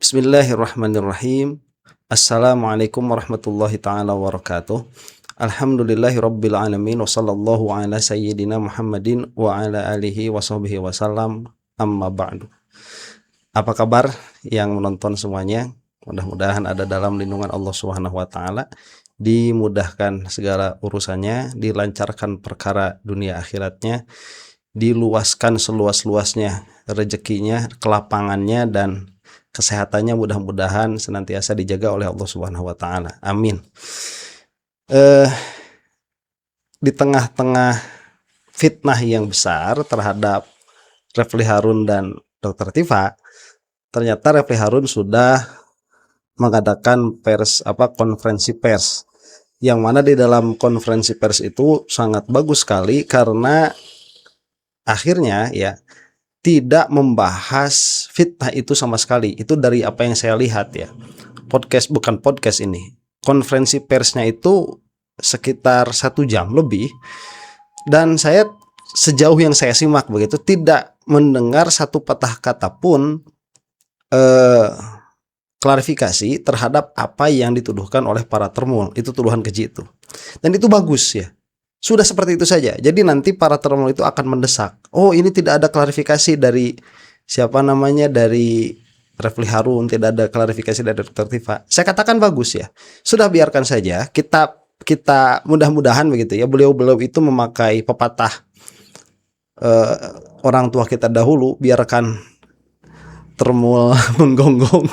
Bismillahirrahmanirrahim. Assalamualaikum warahmatullahi ta'ala wabarakatuh. Alhamdulillahirabbil alamin wa sallallahu ala sayyidina Muhammadin wa ala alihi wa sahbihi wasallam. Amma ba'du. Apa kabar yang menonton semuanya? Mudah-mudahan ada dalam lindungan Allah Subhanahu wa taala, dimudahkan segala urusannya, dilancarkan perkara dunia akhiratnya, diluaskan seluas-luasnya rezekinya, kelapangannya dan kesehatannya mudah-mudahan senantiasa dijaga oleh Allah Subhanahu wa taala. Amin. Di tengah-tengah fitnah yang besar terhadap Refli Harun dan Dr. Tifa, ternyata Refli Harun sudah mengadakan konferensi pers, yang mana di dalam konferensi pers itu sangat bagus sekali karena akhirnya ya tidak membahas fitnah itu sama sekali. Itu dari apa yang saya lihat ya. Bukan podcast ini. Konferensi persnya itu sekitar 1 jam lebih. Dan saya sejauh yang saya simak begitu tidak mendengar satu patah kata pun klarifikasi terhadap apa yang dituduhkan oleh para termul. Itu tuduhan keji itu. Dan itu bagus ya. Sudah seperti itu saja. Jadi nanti para termul itu akan mendesak. Oh, ini tidak ada klarifikasi dari dari Refli Harun, tidak ada klarifikasi dari Dr. Tifa. Saya katakan bagus ya. Sudah biarkan saja. Kita mudah-mudahan begitu ya. Beliau itu memakai pepatah orang tua kita dahulu, biarkan termul menggonggong.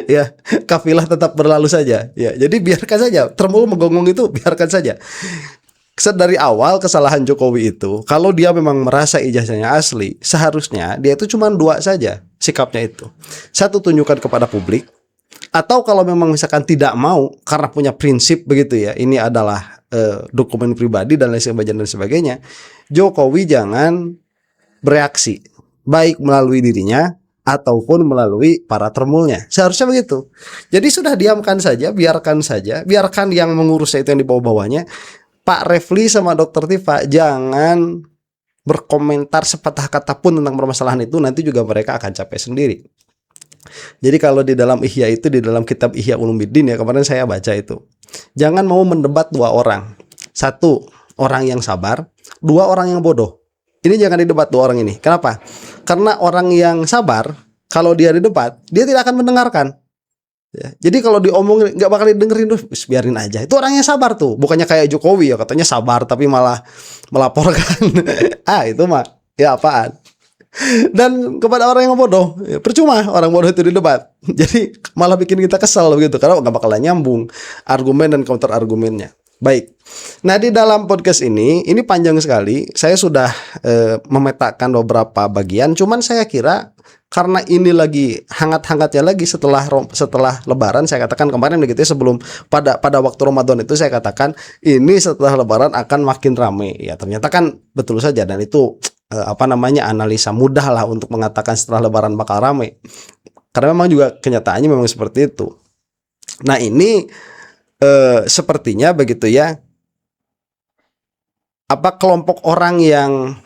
Ya, kafilah tetap berlalu saja. Ya, jadi biarkan saja. Termul menggonggong itu biarkan saja. Dari awal kesalahan Jokowi itu, kalau dia memang merasa ijazahnya asli, seharusnya dia itu cuma 2 saja sikapnya itu. 1, tunjukkan kepada publik, atau kalau memang misalkan tidak mau karena punya prinsip begitu ya, ini adalah dokumen pribadi dan lain sebagainya, Jokowi jangan bereaksi baik melalui dirinya ataupun melalui para termulnya. Seharusnya begitu. Jadi sudah diamkan saja, biarkan yang mengurusnya itu yang di bawah-bawahnya. Pak Refli sama Dr. Tifa jangan berkomentar sepatah kata pun tentang permasalahan itu, nanti juga mereka akan capek sendiri. Jadi kalau di dalam Ihya itu, di dalam kitab Ihya Ulumuddin ya, kemarin saya baca itu, jangan mau mendebat 2 orang. 1 orang yang sabar, 2 orang yang bodoh. Ini jangan didebat 2 orang ini. Kenapa? Karena orang yang sabar, kalau dia didebat, dia tidak akan mendengarkan. Ya, jadi kalau diomongin nggak bakal didengerin, biarin aja. Itu orangnya sabar tuh, bukannya kayak Jokowi ya, katanya sabar tapi malah melaporkan. Itu mah ya apaan? Dan kepada orang yang bodoh, ya, percuma orang bodoh itu didebat. Jadi malah bikin kita kesal begitu, karena nggak bakalan nyambung argumen dan counter argumennya. Baik. Nah, di dalam podcast ini panjang sekali. Saya sudah memetakan beberapa bagian. Cuman saya kira karena ini lagi hangat-hangatnya lagi setelah Lebaran, saya katakan kemarin begitu ya, sebelum pada waktu Ramadan itu saya katakan ini setelah Lebaran akan makin ramai. Ya ternyata kan betul saja, dan itu analisa mudah lah untuk mengatakan setelah Lebaran bakal ramai. Karena memang juga kenyataannya memang seperti itu. Nah, ini sepertinya begitu ya, kelompok orang yang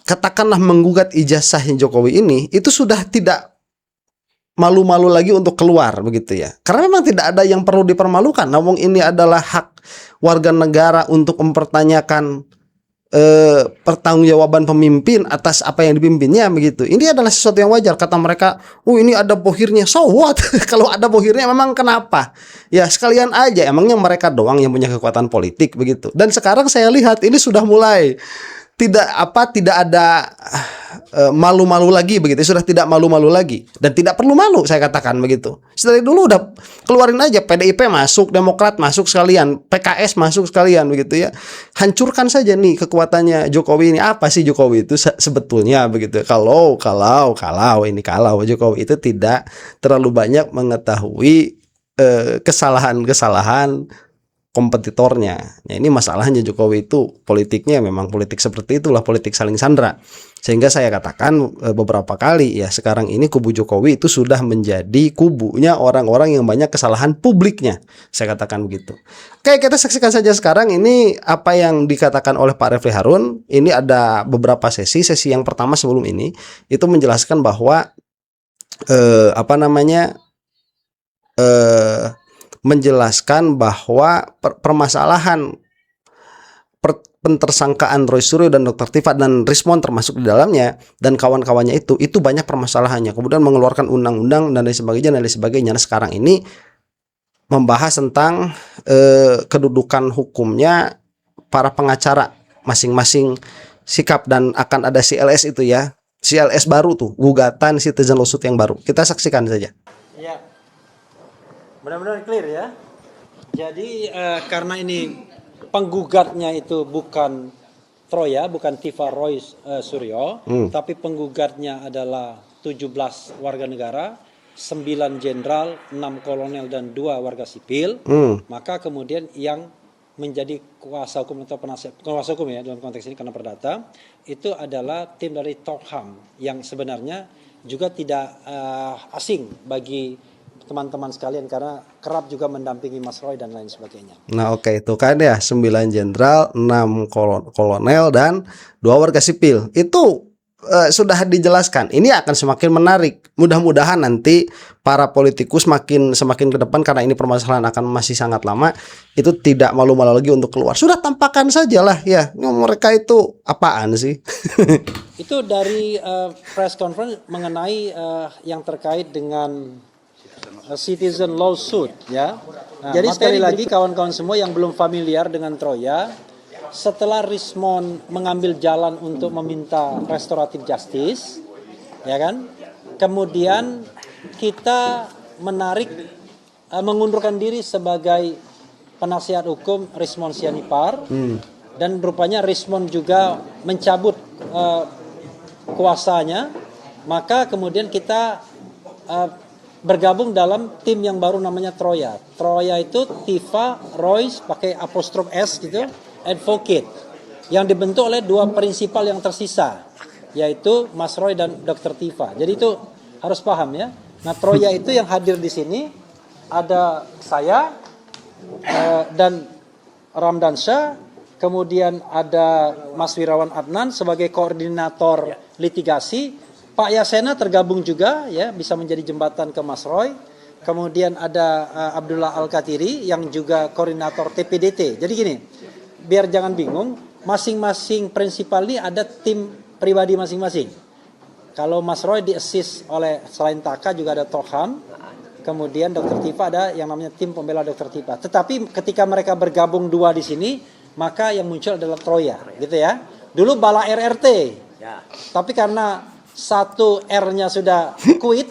katakanlah menggugat ijazahnya Jokowi ini, itu sudah tidak malu-malu lagi untuk keluar begitu ya, karena memang tidak ada yang perlu dipermalukan. Namun ini adalah hak warga negara untuk mempertanyakan pertanggungjawaban pemimpin atas apa yang dipimpinnya begitu. Ini adalah sesuatu yang wajar. Kata mereka, ini ada bohirnya. So what? Kalau ada bohirnya memang kenapa? Ya sekalian aja, emangnya mereka doang yang punya kekuatan politik begitu. Dan sekarang saya lihat ini sudah mulai tidak ada malu-malu lagi begitu. Sudah tidak malu-malu lagi dan tidak perlu malu, saya katakan begitu. Dari dulu udah keluarin aja, PDIP masuk, Demokrat masuk sekalian, PKS masuk sekalian begitu ya. Hancurkan saja nih kekuatannya Jokowi ini. Apa sih Jokowi itu sebetulnya begitu. Kalau Jokowi itu tidak terlalu banyak mengetahui kesalahan-kesalahan kompetitornya. Nah, ini masalahnya Jokowi itu politiknya memang politik seperti itulah, politik saling sandra. Sehingga saya katakan beberapa kali ya, sekarang ini kubu Jokowi itu sudah menjadi kubunya orang-orang yang banyak kesalahan publiknya. Saya katakan begitu. Oke, kita saksikan saja sekarang ini apa yang dikatakan oleh Pak Refli Harun. Ini ada beberapa sesi. Sesi yang pertama sebelum ini itu menjelaskan bahwa menjelaskan bahwa permasalahan pentersangkaan Roy Suryo dan Dr. Tifa dan Rismon termasuk di dalamnya dan kawan-kawannya itu banyak permasalahannya. Kemudian mengeluarkan undang-undang dan lain sebagainya. Nah, sekarang ini membahas tentang kedudukan hukumnya para pengacara masing-masing sikap, dan akan ada CLS itu ya. CLS baru tuh, gugatan citizen lawsuit yang baru. Kita saksikan saja. Ya, benar-benar clear ya. Jadi karena ini penggugatnya itu bukan Troya, bukan Tifa Roy Suryo, tapi penggugatnya adalah 17 warga negara, 9 jenderal, 6 kolonel dan 2 warga sipil. Maka kemudian yang menjadi kuasa hukum atau penasihat kuasa hukum ya dalam konteks ini karena perdata itu adalah tim dari Tokham yang sebenarnya juga tidak asing bagi teman-teman sekalian karena kerap juga mendampingi Mas Roy dan lain sebagainya. Nah oke, itu kan ya 9 jenderal, 6 kolonel dan 2 warga sipil. Itu sudah dijelaskan. Ini akan semakin menarik. Mudah-mudahan nanti para politikus semakin ke depan, karena ini permasalahan akan masih sangat lama, itu tidak malu-malu lagi untuk keluar. Sudah tampakkan sajalah ya. Mereka itu apaan sih? Itu dari press conference mengenai yang terkait dengan citizen lawsuit ya. Nah, jadi sekali lagi kawan-kawan semua yang belum familiar dengan Troya, setelah Rismon mengambil jalan untuk meminta restoratif justice, ya kan? Kemudian kita mengundurkan diri sebagai penasihat hukum Rismon Sianipar, dan rupanya Rismon juga mencabut kuasanya. Maka kemudian kita bergabung dalam tim yang baru namanya Troya. Troya itu Tifa, Royce pakai apostrof S gitu, advocate, yang dibentuk oleh 2 prinsipal yang tersisa, yaitu Mas Roy dan Dr. Tifa. Jadi itu harus paham ya. Nah, Troya itu yang hadir di sini ada saya dan Ramdan Shah, kemudian ada Mas Wirawan Adnan sebagai koordinator litigasi. Pak Yasena tergabung juga ya, bisa menjadi jembatan ke Mas Roy. Kemudian ada Abdullah Al-Katiri yang juga koordinator TPDT. Jadi gini, biar jangan bingung, masing-masing prinsipal ini ada tim pribadi masing-masing. Kalau Mas Roy di-assist oleh selain Taka juga ada Tokham, kemudian Dr. Tifa ada yang namanya tim pembela Dr. Tifa. Tetapi ketika mereka bergabung 2 di sini, maka yang muncul adalah Troya, gitu ya. Dulu Bala RRT, tapi karena 1 R-nya sudah quit,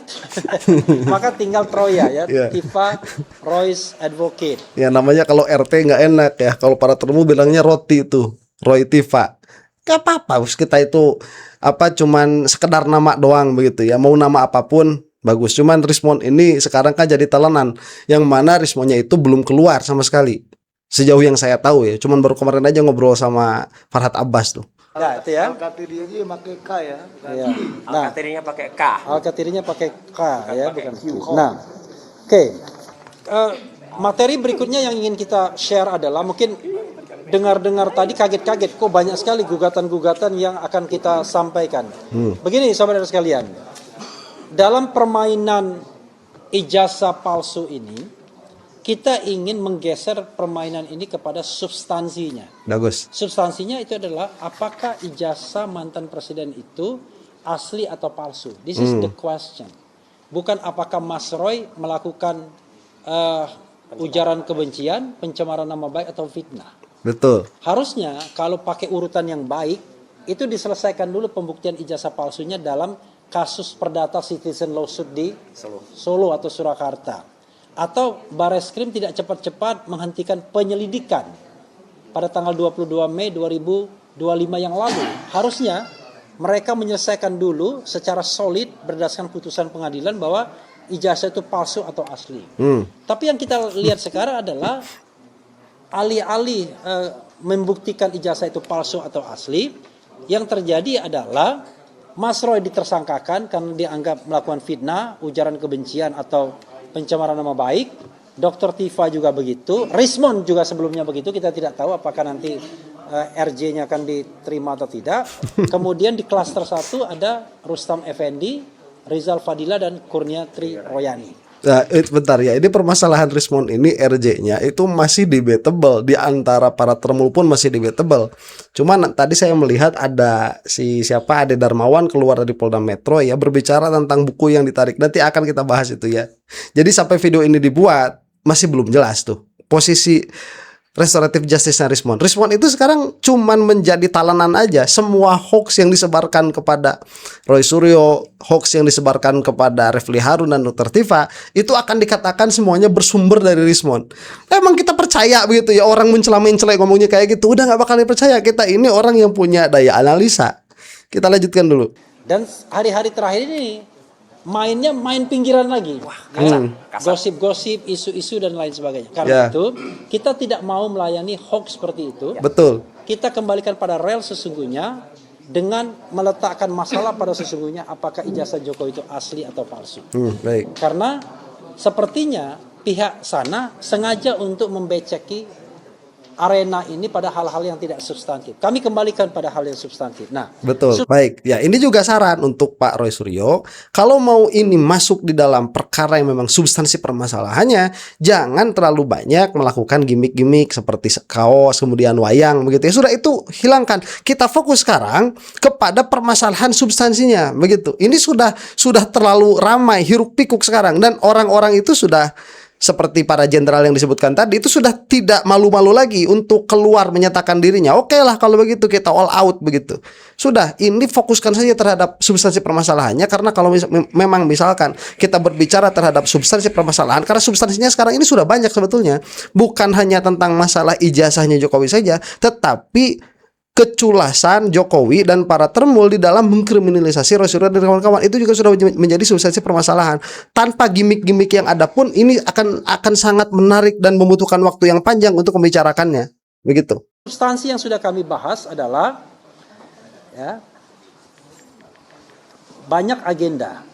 maka tinggal Troya ya, Tifa, Royce, Advocate. Ya namanya kalau RT nggak enak ya, kalau para termu bilangnya roti itu, Roy Tifa. Gak apa-apa, kita itu cuman sekedar nama doang begitu ya, mau nama apapun bagus. Cuman Rismon ini sekarang kan jadi telenan, yang mana Rismonnya itu belum keluar sama sekali. Sejauh yang saya tahu ya, cuman baru kemarin aja ngobrol sama Farhad Abbas tuh. Ya, itu ya. Al-Katirinya pakai K ya. Ya. Nah, Al-Katirinya pakai K. Al-Katirinya pakai K ya, bukan Q. Nah, oke. Materi berikutnya yang ingin kita share adalah mungkin dengar-dengar tadi kaget-kaget kok banyak sekali gugatan-gugatan yang akan kita sampaikan. Begini saudara sekalian. Dalam permainan ijazah palsu ini, kita ingin menggeser permainan ini kepada substansinya. Bagus. Substansinya itu adalah apakah ijazah mantan presiden itu asli atau palsu. This is the question. Bukan apakah Mas Roy melakukan ujaran kebencian, pencemaran nama baik atau fitnah. Betul. Harusnya kalau pakai urutan yang baik, itu diselesaikan dulu pembuktian ijazah palsunya dalam kasus perdata citizen lawsuit di Solo atau Surakarta. Atau Bareskrim tidak cepat-cepat menghentikan penyelidikan pada tanggal 22 Mei 2025 yang lalu. Harusnya mereka menyelesaikan dulu secara solid berdasarkan putusan pengadilan bahwa ijazah itu palsu atau asli. Tapi yang kita lihat sekarang adalah alih-alih membuktikan ijazah itu palsu atau asli, yang terjadi adalah Mas Roy ditersangkakan karena dianggap melakukan fitnah, ujaran kebencian atau pencemaran nama baik. Dr. Tifa juga begitu, Rismond juga sebelumnya begitu. Kita tidak tahu apakah nanti RJ-nya akan diterima atau tidak. Kemudian di klaster 1 ada Rustam Effendi, Rizal Fadila dan Kurnia Tri Royani. Nah, bentar ya, ini permasalahan Rismond ini RJ-nya itu masih debatable, di antara para termul pun masih debatable. Cuman tadi saya melihat ada siapa Ade Darmawan keluar dari Polda Metro ya, berbicara tentang buku yang ditarik. Nanti akan kita bahas itu ya. Jadi sampai video ini dibuat masih belum jelas tuh posisi restoratif justice Rismond. Rismond itu sekarang cuman menjadi talenan aja. Semua hoax yang disebarkan kepada Roy Suryo, hoax yang disebarkan kepada Refli Harun dan Dr. Tifa, itu akan dikatakan semuanya bersumber dari Rismond. Emang kita percaya begitu ya, orang mencela-mencela ngomongnya kayak gitu? Udah nggak bakal dipercaya. Kita ini orang yang punya daya analisa. Kita lanjutkan dulu. Dan hari-hari terakhir ini mainnya main pinggiran lagi. Wah, gosip-gosip, isu-isu dan lain sebagainya. Karena itu kita tidak mau melayani hoax seperti itu. Betul. Kita kembalikan pada rel sesungguhnya dengan meletakkan masalah pada sesungguhnya apakah ijazah Jokowi itu asli atau palsu. Baik. Karena sepertinya pihak sana sengaja untuk membeceki arena ini pada hal-hal yang tidak substantif. Kami kembalikan pada hal yang substantif. Nah, betul. Baik. Ya, ini juga saran untuk Pak Roy Suryo. Kalau mau ini masuk di dalam perkara yang memang substansi permasalahannya, jangan terlalu banyak melakukan gimmick-gimmick seperti kaos, kemudian wayang begitu ya. Sudah, itu hilangkan. Kita fokus sekarang kepada permasalahan substansinya, begitu. Ini sudah terlalu ramai hiruk pikuk sekarang, dan orang-orang itu sudah seperti para jenderal yang disebutkan tadi, itu sudah tidak malu-malu lagi untuk keluar menyatakan dirinya. Oke lah kalau begitu, kita all out begitu. Sudah, ini fokuskan saja terhadap substansi permasalahannya. Karena kalau memang misalkan kita berbicara terhadap substansi permasalahan, karena substansinya sekarang ini sudah banyak sebetulnya, bukan hanya tentang masalah ijazahnya Jokowi saja, tetapi keculasan Jokowi dan para termul di dalam mengkriminalisasi Roy Suryo dan kawan-kawan. Itu juga sudah menjadi substansi permasalahan. Tanpa gimmick-gimmick yang ada pun, ini akan sangat menarik dan membutuhkan waktu yang panjang untuk membicarakannya. Begitu. Substansi yang sudah kami bahas adalah ya, banyak agenda.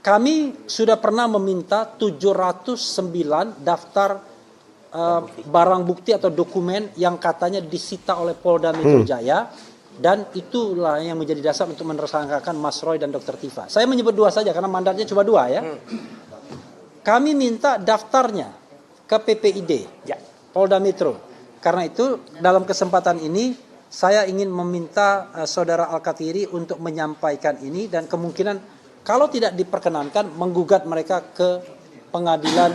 Kami sudah pernah meminta 709 daftar barang bukti atau dokumen yang katanya disita oleh Polda Metro Jaya, dan itulah yang menjadi dasar untuk menersangkakan Mas Roy dan Dr. Tifa. Saya menyebut 2 saja karena mandatnya cuma 2 ya. Kami minta daftarnya ke PPID Polda Metro. Karena itu dalam kesempatan ini saya ingin meminta Saudara Al-Katiri untuk menyampaikan ini, dan kemungkinan kalau tidak diperkenankan menggugat mereka ke pengadilan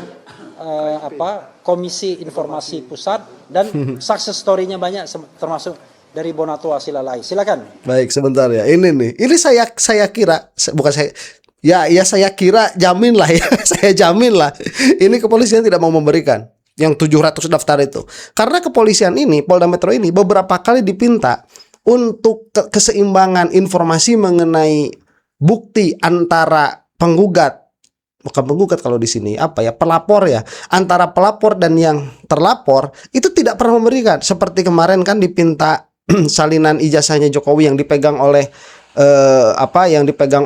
Komisi Informasi Pusat, dan success story-nya banyak termasuk dari Bonato Asilalai. Silakan. Baik, sebentar ya. Ini saya kira, bukan saya. Ya saya kira, jamin lah ya. Saya jamin lah. Ini kepolisian tidak mau memberikan yang 700 daftar itu. Karena kepolisian ini, Polda Metro ini beberapa kali dipinta untuk keseimbangan informasi mengenai bukti antara bukan penggugat kalau di sini pelapor ya, antara pelapor dan yang terlapor itu tidak pernah memberikan. Seperti kemarin kan dipinta salinan ijazahnya Jokowi yang dipegang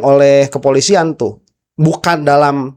oleh kepolisian tuh, bukan dalam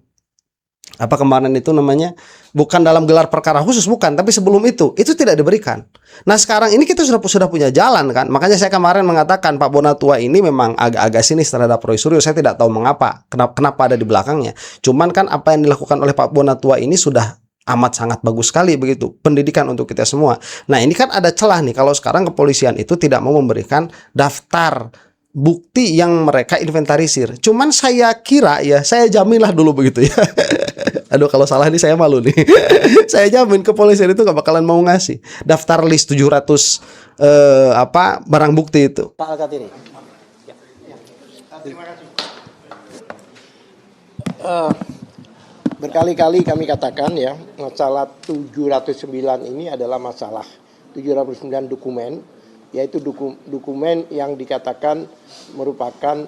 kemarin itu namanya, bukan dalam gelar perkara khusus, bukan, tapi sebelum itu tidak diberikan. Nah sekarang ini kita sudah punya jalan kan. Makanya saya kemarin mengatakan Pak Bonatua ini memang agak sinis terhadap Roy Suryo. Saya tidak tahu mengapa, kenapa ada di belakangnya. Cuman kan apa yang dilakukan oleh Pak Bonatua ini sudah amat sangat bagus sekali begitu, pendidikan untuk kita semua. Nah ini kan ada celah nih kalau sekarang kepolisian itu tidak mau memberikan daftar bukti yang mereka inventarisir. Cuman saya kira ya, saya jaminlah dulu begitu ya. Aduh kalau salah ini saya malu nih. Saya jamin kepolisian itu gak bakalan mau ngasih daftar list 700 barang bukti itu. Pak Al-Katiri. Berkali-kali kami katakan ya, masalah 709 ini adalah masalah 709 dokumen, yaitu dokumen yang dikatakan merupakan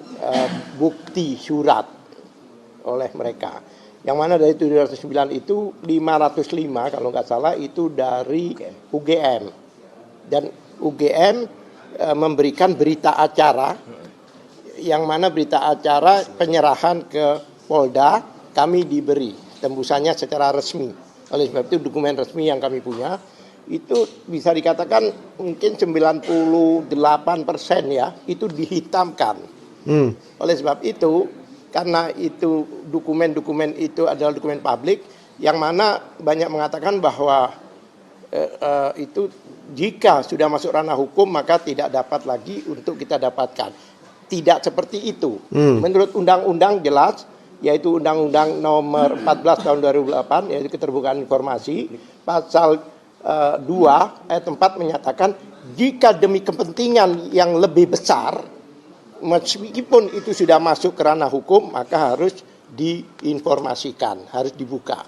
bukti surat oleh mereka. Yang mana dari 709 itu 505 kalau nggak salah itu dari UGM. Dan UGM memberikan berita acara, yang mana berita acara penyerahan ke Polda kami diberi tembusannya secara resmi. Oleh sebab itu dokumen resmi yang kami punya itu bisa dikatakan mungkin 98% ya itu dihitamkan. Oleh sebab itu, karena itu dokumen-dokumen itu adalah dokumen publik, yang mana banyak mengatakan bahwa itu jika sudah masuk ranah hukum maka tidak dapat lagi untuk kita dapatkan. Tidak seperti itu. Menurut undang-undang jelas, yaitu Undang-Undang Nomor 14 Tahun 2008, yaitu keterbukaan informasi, pasal 2 ayat 4 menyatakan jika demi kepentingan yang lebih besar, meskipun itu sudah masuk ke ranah hukum, maka harus diinformasikan, harus dibuka.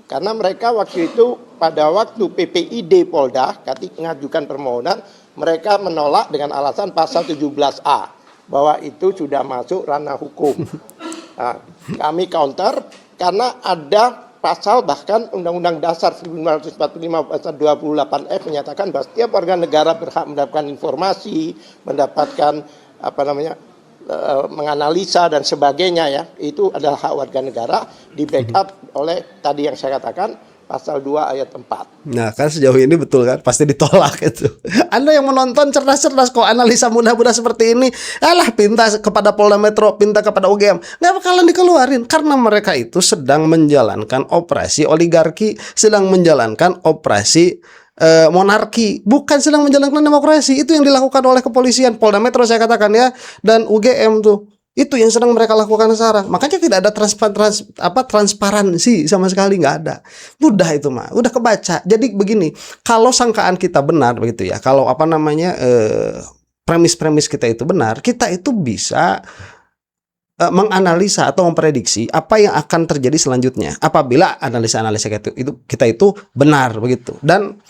Karena mereka waktu itu pada waktu PPID Polda ketika mengajukan permohonan, mereka menolak dengan alasan pasal 17A bahwa itu sudah masuk ranah hukum. Nah, kami counter karena ada pasal bahkan Undang-Undang Dasar 1945 pasal 28F menyatakan bahwa setiap warga negara berhak mendapatkan informasi, mendapatkan menganalisa dan sebagainya ya. Itu adalah hak warga negara, di backup oleh tadi yang saya katakan pasal 2 ayat 4. Nah kan sejauh ini betul kan, pasti ditolak itu. Anda yang menonton cerdas-cerdas kok analisa mudah-mudah seperti ini. Alah, pinta kepada Polda Metro, pinta kepada UGM, nggak bakalan dikeluarin. Karena mereka itu sedang menjalankan operasi oligarki, sedang menjalankan operasi monarki, bukan sedang menjalankan demokrasi. Itu yang dilakukan oleh kepolisian, Polda Metro saya katakan ya, dan UGM tuh. Itu yang sedang mereka lakukan sekarang. Makanya tidak ada transparansi sama sekali, nggak ada. Mudah itu mah, udah kebaca. Jadi begini, kalau sangkaan kita benar begitu ya, kalau premis-premis kita itu benar, kita itu bisa menganalisa atau memprediksi apa yang akan terjadi selanjutnya apabila analisa-analisa kita itu benar begitu. Dan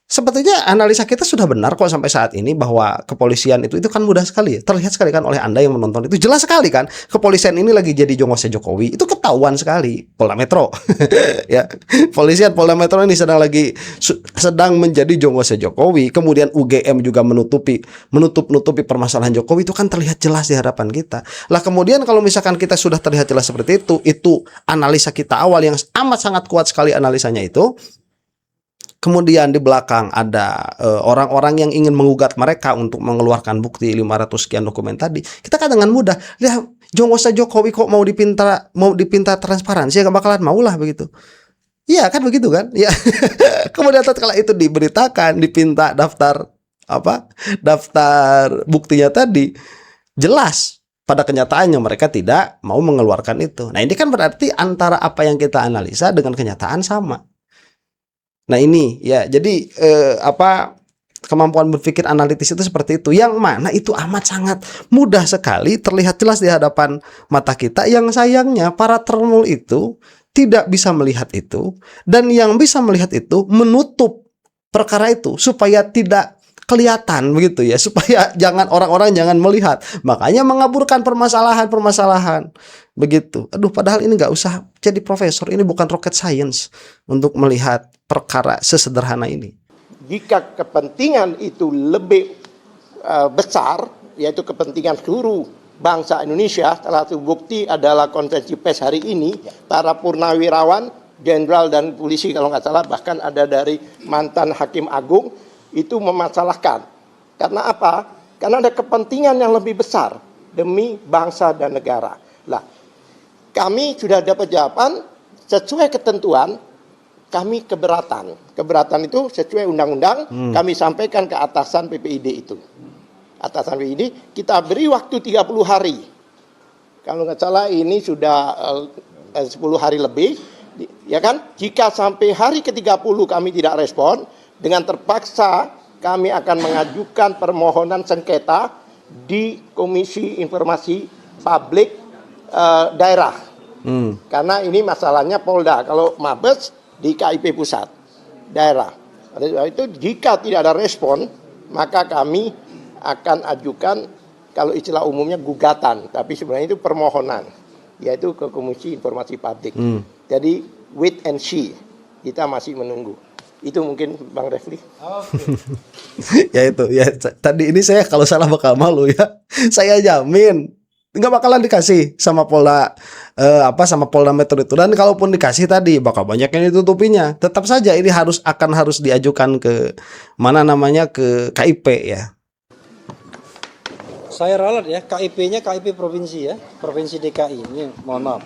sebetulnya analisa kita sudah benar kok sampai saat ini, bahwa kepolisian itu kan mudah sekali ya. Terlihat sekali kan oleh Anda yang menonton, itu jelas sekali kan kepolisian ini lagi jadi jongosnya Jokowi. Itu ketahuan sekali. Polda Metro ya, polisian Polda Metro ini sedang menjadi jongosnya Jokowi. Kemudian UGM juga menutupi permasalahan Jokowi, itu kan terlihat jelas di hadapan kita. Lah kemudian kalau misalkan kita sudah terlihat jelas seperti itu analisa kita awal yang amat sangat kuat sekali analisanya itu. Kemudian di belakang ada orang-orang yang ingin mengugat mereka untuk mengeluarkan bukti 500 sekian dokumen tadi. Kita kan dengan mudah, lihat jongosnya Jokowi kok mau dipinta transparansi, ya gak bakalan maulah begitu. Iya kan begitu kan? Ya. Kemudian setelah itu diberitakan, dipinta daftar buktinya tadi, jelas pada kenyataannya mereka tidak mau mengeluarkan itu. Nah, ini kan berarti antara apa yang kita analisa dengan kenyataan sama. Nah ini ya, jadi kemampuan berpikir analitis itu seperti itu, yang mana itu amat sangat mudah sekali terlihat jelas di hadapan mata kita. Yang sayangnya para termul itu tidak bisa melihat itu, dan yang bisa melihat itu menutup perkara itu supaya tidak kelihatan begitu ya, supaya orang-orang jangan melihat, makanya mengaburkan permasalahan begitu. Aduh, padahal ini nggak usah jadi profesor, ini bukan rocket science untuk melihat perkara sesederhana ini. Jika kepentingan itu lebih besar, yaitu kepentingan seluruh bangsa Indonesia, salah satu bukti adalah konferensi pers hari ini, para purnawirawan, jenderal dan polisi kalau nggak salah, bahkan ada dari mantan hakim agung, itu memasalahkan. Karena apa? Karena ada kepentingan yang lebih besar demi bangsa dan negara. Lah, kami sudah dapat jawaban sesuai ketentuan, kami keberatan. Keberatan itu sesuai undang-undang, kami sampaikan ke atasan PPID itu. Atasan PPID, kita beri waktu 30 hari. Kalau nggak salah ini sudah 10 hari lebih, ya kan? Jika sampai hari ke-30 kami tidak respon, dengan terpaksa kami akan mengajukan permohonan sengketa di Komisi Informasi Publik Daerah. Karena ini masalahnya Polda, kalau Mabes di KIP Pusat Daerah. Itu jika tidak ada respon, maka kami akan ajukan, kalau istilah umumnya gugatan, tapi sebenarnya itu permohonan yaitu ke Komisi Informasi Publik. Jadi wait and see, kita masih menunggu. Itu mungkin Bang Refli. Ya itu ya, tadi ini saya kalau salah bakal malu ya. Saya jamin nggak bakalan dikasih sama Polda sama Polda Metro itu, dan kalaupun dikasih tadi bakal banyak yang ditutupinya. Tetap saja ini harus diajukan ke ke KIP ya. Saya ralat ya, KIP-nya KIP provinsi ya, Provinsi DKI. Ini mohon maaf.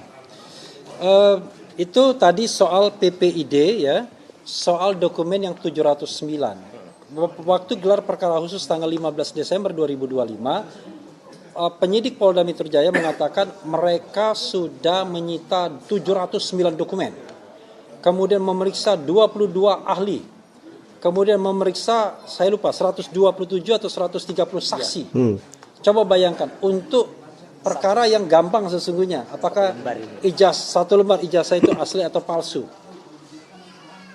Itu tadi soal PPID ya, soal dokumen yang 709. Waktu gelar perkara khusus tanggal 15 Desember 2025, penyidik Polda Metro Jaya mengatakan mereka sudah menyita 709 dokumen. Kemudian memeriksa 22 ahli. Kemudian memeriksa, saya lupa, 127 atau 130 saksi. Coba bayangkan, untuk perkara yang gampang sesungguhnya, apakah satu lembar ijazah itu asli atau palsu?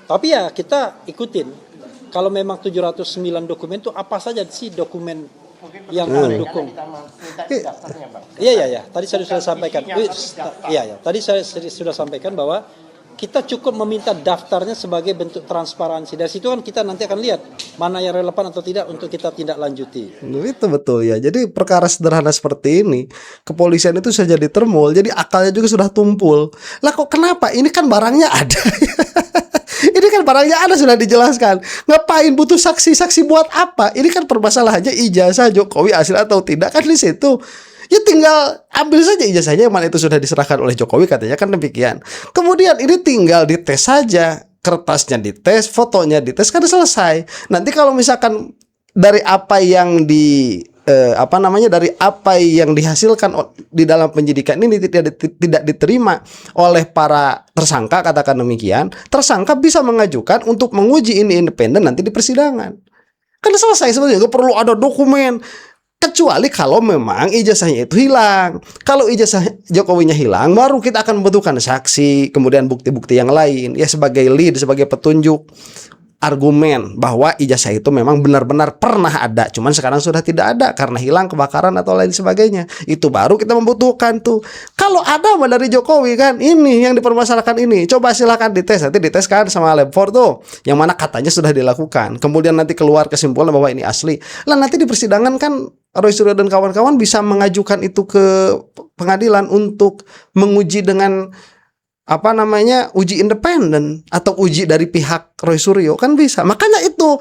Tapi ya kita ikutin, kalau memang 709 dokumen itu apa saja sih dokumen yang mendukung? Iya, tadi saya sudah sampaikan. Tadi saya sudah sampaikan bahwa kita cukup meminta daftarnya sebagai bentuk transparansi. Dari situ kan kita nanti akan lihat mana yang relevan atau tidak untuk kita tindak lanjuti. Itu betul ya. Jadi perkara sederhana seperti ini, kepolisian itu sudah jadi termul, jadi akalnya juga sudah tumpul. Lah kok kenapa? Ini kan barangnya ada. Ini kan barangnya ada, sudah dijelaskan. Ngapain butuh saksi-saksi buat apa? Ini kan permasalahannya ijazah Jokowi asli atau tidak kan di situ. Ya tinggal ambil saja ijazahnya, yang mana itu sudah diserahkan oleh Jokowi, katanya kan demikian. Kemudian ini tinggal dites saja, kertasnya dites, fotonya dites, kan selesai. Nanti kalau misalkan dari apa yang dari apa yang dihasilkan di dalam penyidikan ini tidak diterima oleh para tersangka, katakan demikian, tersangka bisa mengajukan untuk menguji ini independen nanti di persidangan. Kan selesai sebenarnya, nggak perlu ada dokumen. Kecuali kalau memang ijazahnya itu hilang. Kalau ijazah Jokowinya hilang, baru kita akan membutuhkan saksi, kemudian bukti-bukti yang lain, ya sebagai lead, sebagai petunjuk, argumen bahwa ijazah itu memang benar-benar pernah ada, cuman sekarang sudah tidak ada karena hilang, kebakaran atau lain sebagainya. Itu baru kita membutuhkan tuh. Kalau ada dari Jokowi kan, ini yang dipermasalahkan ini, coba silakan dites, nanti dites kan sama Lab 4 tuh, yang mana katanya sudah dilakukan. Kemudian nanti keluar kesimpulan bahwa ini asli. Lah nanti di persidangan kan Roy Suryo dan kawan-kawan bisa mengajukan itu ke pengadilan untuk menguji dengan uji independen atau uji dari pihak Roy Suryo, kan bisa. Makanya itu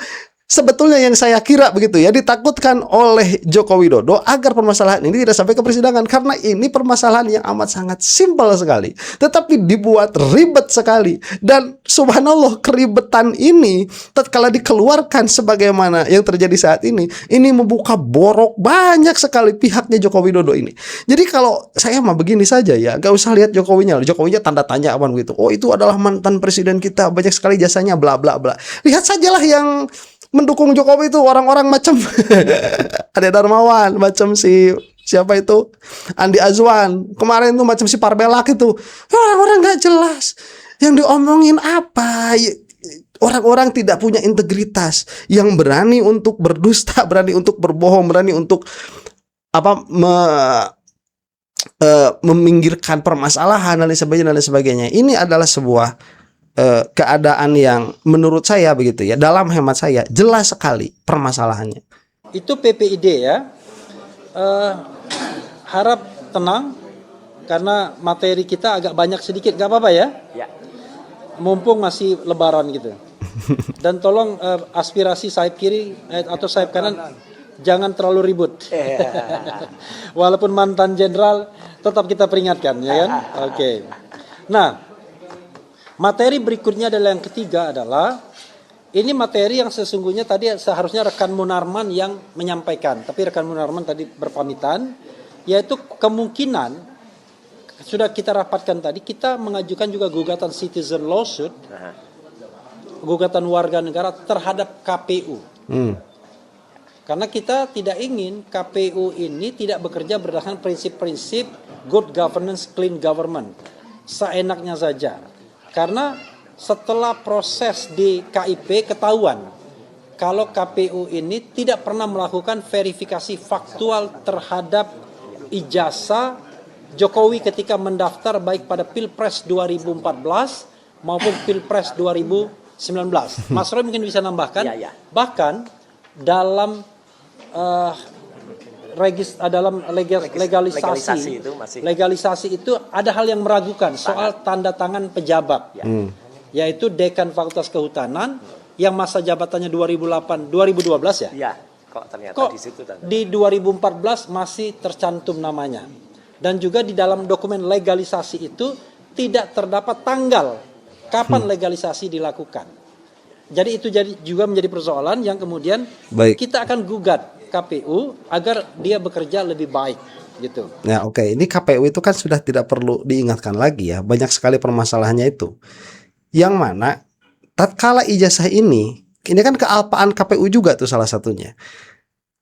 sebetulnya yang saya kira begitu ya, ditakutkan oleh Joko Widodo agar permasalahan ini tidak sampai ke persidangan, karena ini permasalahan yang amat sangat simpel sekali, tetapi dibuat ribet sekali. Dan subhanallah, keribetan ini tatkala dikeluarkan sebagaimana yang terjadi saat ini membuka borok banyak sekali pihaknya Joko Widodo ini. Jadi kalau saya mah begini saja ya, gak usah lihat Jokowinya tanda tanya apa gitu. Oh, itu adalah mantan presiden kita, banyak sekali jasanya, bla bla bla. Lihat sajalah yang mendukung Jokowi itu orang-orang macam Ade Darmawan, macam siapa itu Andi Azwan, kemarin tuh macam si Parbelak itu, orang-orang nggak jelas yang diomongin apa. Orang-orang tidak punya integritas, yang berani untuk berdusta, berani untuk berbohong, berani untuk meminggirkan permasalahan dan sebagainya. Ini adalah sebuah keadaan yang menurut saya begitu ya, dalam hemat saya jelas sekali permasalahannya. Itu PPID ya. Harap tenang karena materi kita agak banyak sedikit, gak apa-apa ya? Ya. Mumpung masih lebaran gitu. Dan tolong aspirasi sayap kiri atau sayap kanan jangan terlalu ribut. Walaupun mantan jenderal tetap kita peringatkan, ya kan? Oke. Nah, materi berikutnya adalah yang ketiga, adalah ini materi yang sesungguhnya tadi seharusnya rekan Munarman yang menyampaikan, tapi rekan Munarman tadi berpamitan, yaitu kemungkinan sudah kita rapatkan tadi, kita mengajukan juga gugatan citizen lawsuit, gugatan warga negara terhadap KPU. Karena kita tidak ingin KPU ini tidak bekerja berdasarkan prinsip-prinsip good governance, clean government, seenaknya saja. Karena setelah proses di KIP ketahuan kalau KPU ini tidak pernah melakukan verifikasi faktual terhadap ijazah Jokowi ketika mendaftar baik pada Pilpres 2014 maupun Pilpres 2019. Mas Roy mungkin bisa nambahkan. Ya. Bahkan dalam Legalisasi itu masih. legalisasi itu ada hal yang meragukan soal tanda tangan pejabat, yaitu Dekan Fakultas Kehutanan yang masa jabatannya 2012 ya. Iya, kok ternyata Kok di situ tadi. di 2014 masih tercantum namanya. Dan juga di dalam dokumen legalisasi itu tidak terdapat tanggal kapan legalisasi dilakukan. Jadi itu juga menjadi persoalan yang kemudian Baik. kita akan gugat KPU agar dia bekerja lebih baik gitu. Ya oke, ini KPU itu kan sudah tidak perlu diingatkan lagi ya. Banyak sekali permasalahannya itu. Yang mana tatkala ijazah ini kan kealpaan KPU juga tuh salah satunya.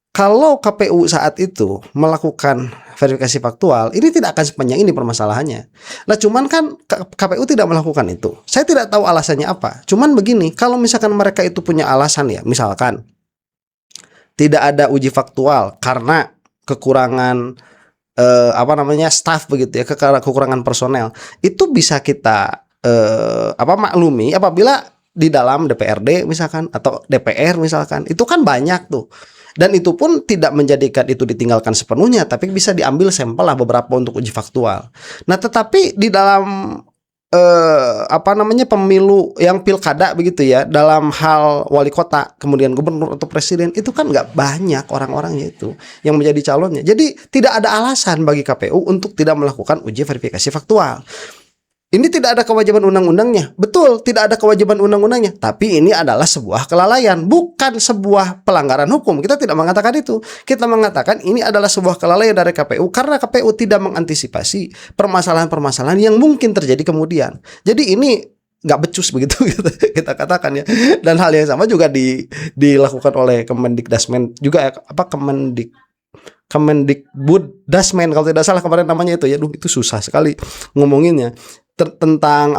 Kalau KPU saat itu melakukan verifikasi faktual, ini tidak akan sepanjang ini permasalahannya. Nah cuman kan KPU tidak melakukan itu. Saya tidak tahu alasannya apa. Cuman begini, kalau misalkan mereka itu punya alasan ya, misalkan tidak ada uji faktual karena kekurangan staff begitu ya, kekurangan personel, itu bisa kita maklumi apabila di dalam DPRD misalkan atau DPR misalkan, itu kan banyak tuh. Dan itu pun tidak menjadikan itu ditinggalkan sepenuhnya, tapi bisa diambil sampel lah beberapa untuk uji faktual. Nah, tetapi di dalam pemilu yang pilkada begitu ya, dalam hal wali kota, kemudian gubernur atau presiden, itu kan nggak banyak orang-orangnya itu yang menjadi calonnya. Jadi tidak ada alasan bagi KPU untuk tidak melakukan uji verifikasi faktual. Ini tidak ada kewajiban undang-undangnya. Betul, tidak ada kewajiban undang-undangnya. Tapi ini adalah sebuah kelalaian, bukan sebuah pelanggaran hukum. Kita tidak mengatakan itu. Kita mengatakan ini adalah sebuah kelalaian dari KPU karena KPU tidak mengantisipasi permasalahan-permasalahan yang mungkin terjadi kemudian. Jadi ini nggak becus begitu kita katakan ya. Dan hal yang sama juga dilakukan oleh Kemendikdasmen juga Kemendikbud Dasmen kalau tidak salah kemarin namanya itu ya. Itu susah sekali ngomonginnya. Tentang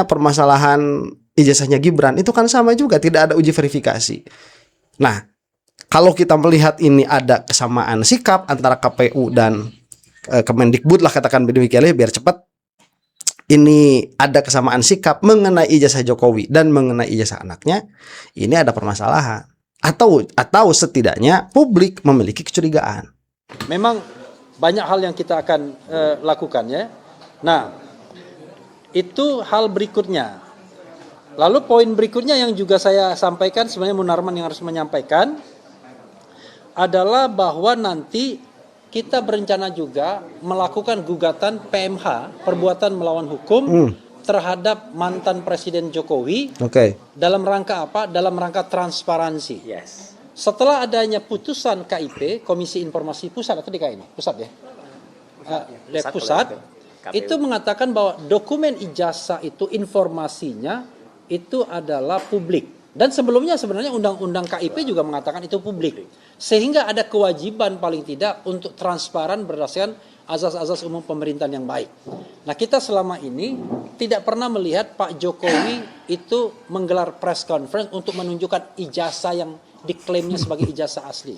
permasalahan ijazahnya Gibran itu kan sama juga, tidak ada uji verifikasi. Nah, kalau kita melihat ini ada kesamaan sikap antara KPU dan Kemendikbud lah katakan demikian biar cepat. Ini ada kesamaan sikap mengenai ijazah Jokowi dan mengenai ijazah anaknya, ini ada permasalahan. Atau setidaknya publik memiliki kecurigaan. Memang banyak hal yang kita akan lakukan ya. Nah, itu hal berikutnya. Lalu poin berikutnya yang juga saya sampaikan, sebenarnya Munarman yang harus menyampaikan, adalah bahwa nanti kita berencana juga melakukan gugatan PMH, perbuatan melawan hukum, terhadap mantan Presiden Jokowi. Dalam rangka apa? Dalam rangka transparansi. Yes. Setelah adanya putusan KIP, Komisi Informasi Pusat atau DKI ini? Pusat ya? Pusat. Itu mengatakan bahwa dokumen ijazah itu informasinya itu adalah publik. Dan sebelumnya sebenarnya undang-undang KIP juga mengatakan itu publik. Sehingga ada kewajiban paling tidak untuk transparan berdasarkan azas-azas umum pemerintahan yang baik. Nah, kita selama ini tidak pernah melihat Pak Jokowi itu menggelar press conference untuk menunjukkan ijazah yang diklaimnya sebagai ijazah asli.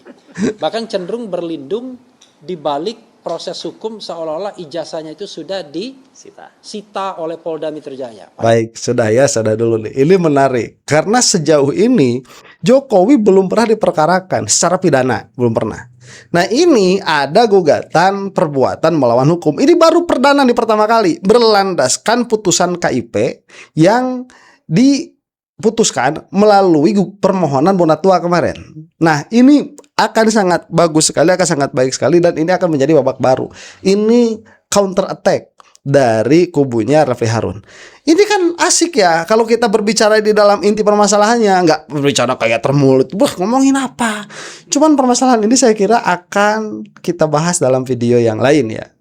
Bahkan cenderung berlindung di balik proses hukum seolah-olah ijazahnya itu sudah disita oleh Polda Metro Jaya. Baik, sudah dulu nih. Ini menarik karena sejauh ini Jokowi belum pernah diperkarakan secara pidana, belum pernah. Nah, ini ada gugatan perbuatan melawan hukum. Ini baru perdana nih pertama kali berlandaskan putusan KIP yang diputuskan melalui permohonan Bonatua kemarin. Nah, ini akan sangat bagus sekali, akan sangat baik sekali, dan ini akan menjadi babak baru. Ini counter attack dari kubunya Refli Harun. Ini kan asik ya kalau kita berbicara di dalam inti permasalahannya, nggak berbicara kayak termulut. Ngomongin apa? Cuman permasalahan ini saya kira akan kita bahas dalam video yang lain ya.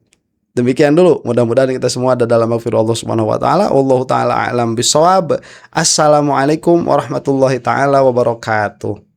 Demikian dulu, mudah-mudahan kita semua ada dalam maghfirah Allah Subhanahu wa taala. Wallahu taala a'lam bissawab. Assalamualaikum warahmatullahi taala wabarakatuh.